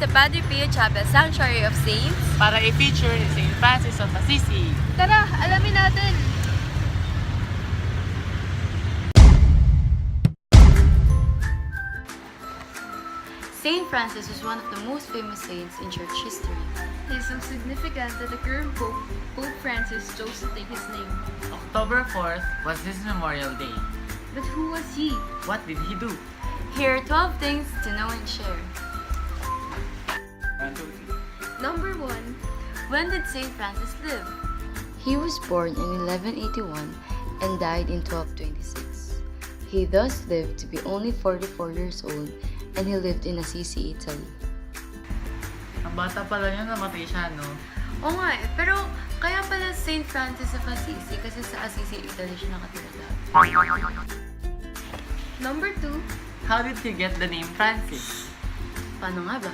sa Padre Pio Chapel Sanctuary of Saints para i-feature si St. Francis of Assisi. Tara, alamin natin! Saint Francis was one of the most famous saints in church history. He is so significant that the current Pope, Pope Francis, chose to take his name. October 4th was his Memorial Day. But who was he? What did he do? Here are 12 things to know and share. Number 1. When did Saint Francis live? He was born in 1181 and died in 1226. He thus lived to be only 44 years old, and he lived in Assisi, Italy. Ang bata pala niya, namatay siya, no? Oo nga eh, pero kaya pala Saint Francis of Assisi kasi sa Assisi, Italy siya nakatira dati. Number 2. How did he get the name Francis? Paano nga ba?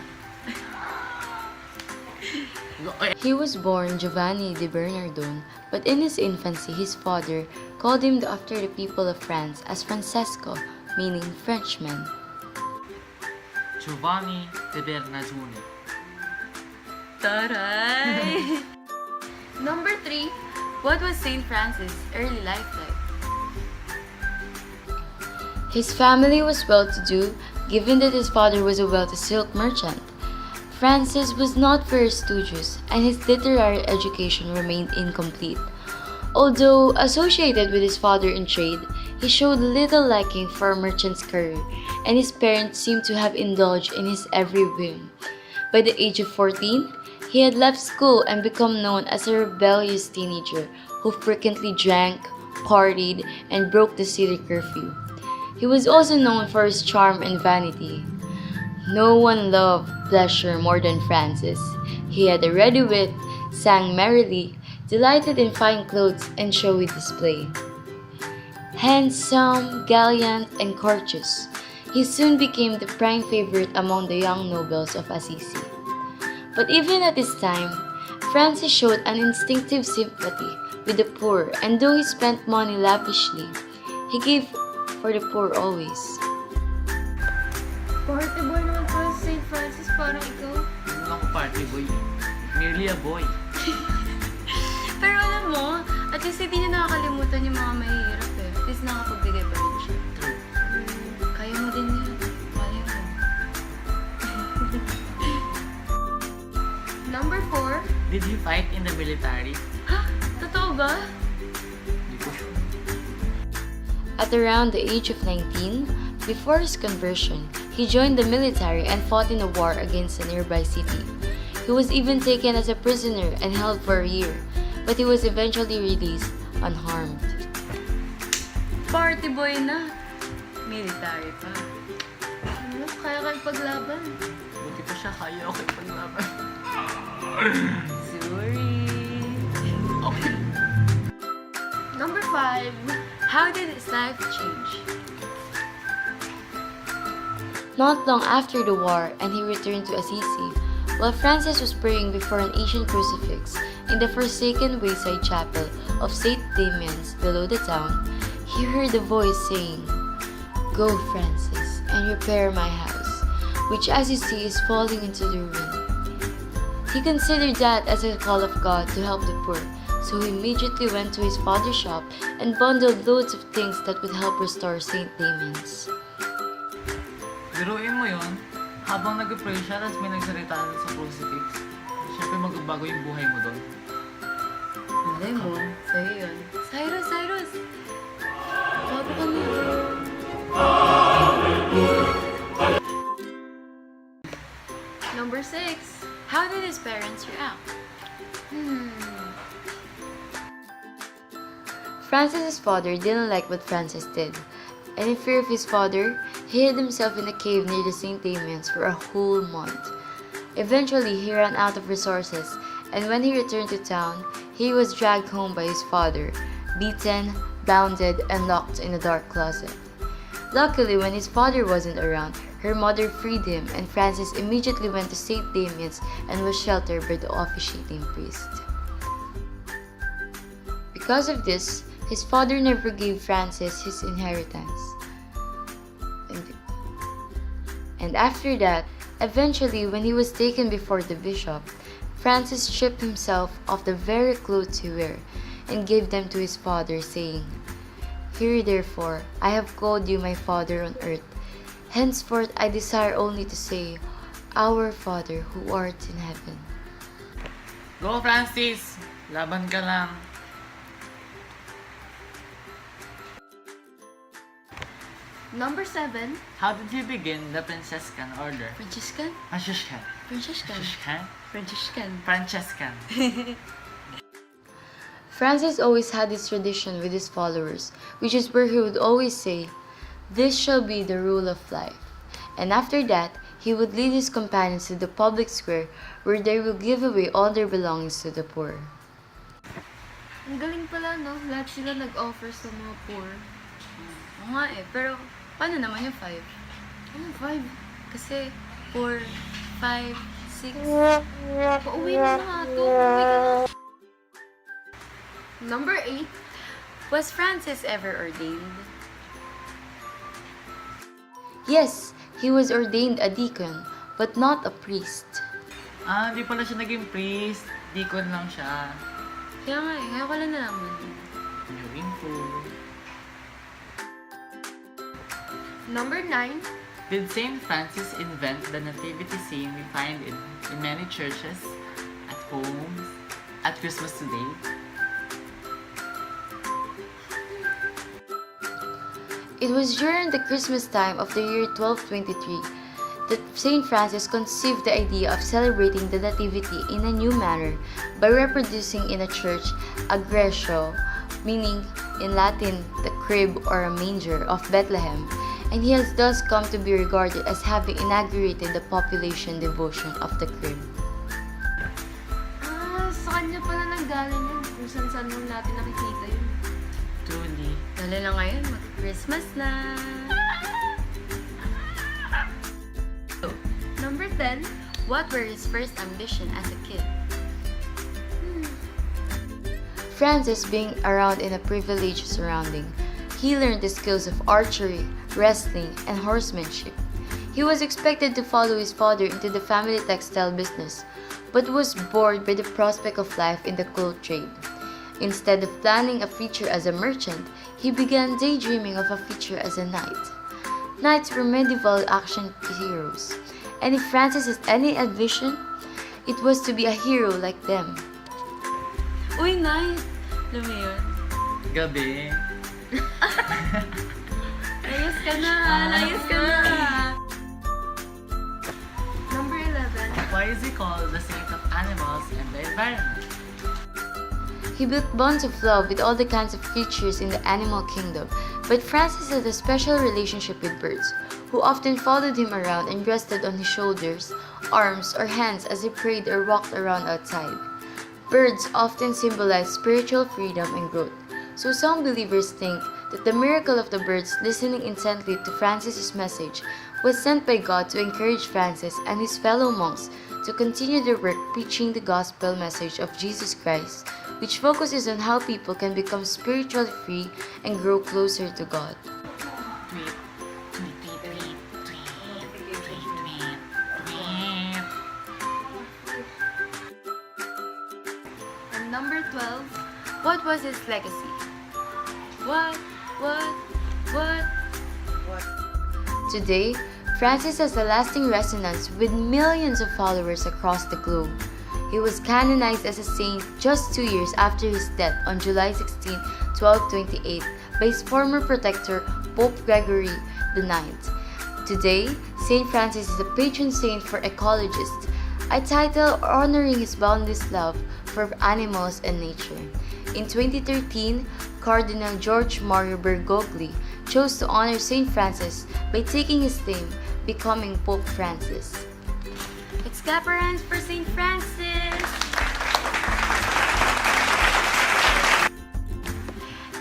He was born Giovanni di Bernardone, but in his infancy his father called him after the people of France as Francesco, meaning Frenchman. Giovanni de Bernardone. Taray! Number 3. What was Saint Francis' early life like? His family was well-to-do, given that his father was a wealthy silk merchant. Francis was not very studious, and his literary education remained incomplete. Although associated with his father in trade, he showed little liking for a merchant's career, and his parents seemed to have indulged in his every whim. By the age of 14, he had left school and become known as a rebellious teenager who frequently drank, partied, and broke the city curfew. He was also known for his charm and vanity. No one loved pleasure more than Francis. He had a ready wit, sang merrily, delighted in fine clothes and showy display. Handsome, gallant, and courteous, he soon became the prime favorite among the young nobles of Assisi. But even at this time, Francis showed an instinctive sympathy with the poor, and though he spent money lavishly, he gave for the poor always. Party boy naman pala si St. Francis, parang ikaw. Ano ako party boy? Merely a boy. Pero alam mo, at least hindi niya nakakalimutan yung mga mahihirap eh. At least nakapagbigay pa rin siya. True. Kaya mo din yun. Malay mo. Number 4. Did he fight in the military? Ha? Totoo ba? Hindi ko sure. At around the age of 19, before his conversion, he joined the military and fought in a war against a nearby city. He was even taken as a prisoner and held for a year, but he was eventually released unharmed. Party boy na. Military pa. Ano? Kaya kayo paglaban. Buti pa siya, kaya ako ipaglaban. Sorry. Okay. Number 5. How did his life change? Not long after the war, and he returned to Assisi, while Francis was praying before an ancient crucifix in the forsaken wayside chapel of St. Damian's below the town, he heard a voice saying, "Go, Francis, and repair my house, which as you see is falling into the ruin." He considered that as a call of God to help the poor, so he immediately went to his father's shop and bundled loads of things that would help restore St. Damian's. Biruin mo yun, habang nag-pray siya, tapos may nagsalitaan sa crucifix. Siyempre magbabago yung buhay mo doon. Malay mo. Sa'yo yun. Cyrus! Cyrus! Bago ka na. Number 6. How did his parents react? Francis's father didn't like what Francis did, and in fear of his father, he hid himself in a cave near the St. Damian's for a whole month. Eventually, he ran out of resources, and when he returned to town, he was dragged home by his father, beaten, bounded, and locked in a dark closet. Luckily, when his father wasn't around, her mother freed him, and Francis immediately went to St. Damian's and was sheltered by the officiating priest. Because of this, his father never gave Francis his inheritance. And after that, Eventually, when he was taken before the bishop, Francis stripped himself of the very clothes he wore and gave them to his father, saying, "Here therefore I have called you my Father on earth. Henceforth I desire only to say, Our Father who art in heaven." Go, Francis! Laban ka lang. Number 7. How did he begin the Franciscan order? Franciscan? Franciscan. Franciscan. Franciscan? Franciscan. Francescan. Francis always had this tradition with his followers, which is where he would always say, "This shall be the rule of life." And after that, he would lead his companions to the public square where they will give away all their belongings to the poor. Ang galing pala, no? Lahat sila nag-offer sa mga poor. Oo nga eh, pero paano naman yung 5? Ano, 5? Kasi 4, 5, 6... Pauwi mo na nga to. Pauwi ka na. Number 8. Was Francis ever ordained? Yes, he was ordained a deacon, but not a priest. Di pala siya naging priest. Deacon lang siya. Kaya nga eh, ngayon ko lang nalaman. New info. Number 9. Did Saint Francis invent the nativity scene we find in many churches, at homes, at Christmas today? It was during the Christmas time of the year 1223 that Saint Francis conceived the idea of celebrating the Nativity in a new manner by reproducing in a church a gretio, meaning in Latin the crib or a manger of Bethlehem, and he has thus come to be regarded as having inaugurated the population devotion of the crib. Sa kanya pala nanggaling yun. Kung saan mo natin nakikita yun. Truly. Lalo na ngayon, mag-Christmas na. Number 10. What were his first ambition as a kid? Francis, being around in a privileged surrounding, he learned the skills of archery, wrestling, and horsemanship. He was expected to follow his father into the family textile business, but was bored by the prospect of life in the cloth trade. Instead of planning a future as a merchant, he began daydreaming of a future as a knight. Knights were medieval action heroes, and if Francis has any ambition, it was to be a hero like them. Uy, nice! Alam mo yun? Gabi. Layas ka na! Layas ka na! Number 11. Why is he called the saint of animals and the environment? He built bonds of love with all the kinds of creatures in the animal kingdom, but Francis had a special relationship with birds, who often followed him around and rested on his shoulders, arms, or hands as he prayed or walked around outside. Birds often symbolize spiritual freedom and growth, so some believers think that the miracle of the birds listening intently to Francis's message was sent by God to encourage Francis and his fellow monks to continue their work preaching the gospel message of Jesus Christ, which focuses on how people can become spiritually free and grow closer to God. Tweet. Tweet, tweet, tweet, tweet, tweet, tweet, tweet. And number 12. What was his legacy? What? Today, Francis has a lasting resonance with millions of followers across the globe. He was canonized as a saint just 2 years after his death on July 16, 1228 by his former protector, Pope Gregory IX. Today, Saint Francis is a patron saint for ecologists, a title honoring his boundless love for animals and nature. In 2013, Cardinal George Mario Bergoglio chose to honor Saint Francis by taking his name, becoming Pope Francis. It's clap our hands for St. Francis!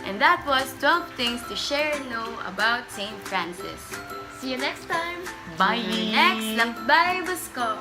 And that was 12 things to share and know about St. Francis. See you next time. Bye! Next, lakbay Basko!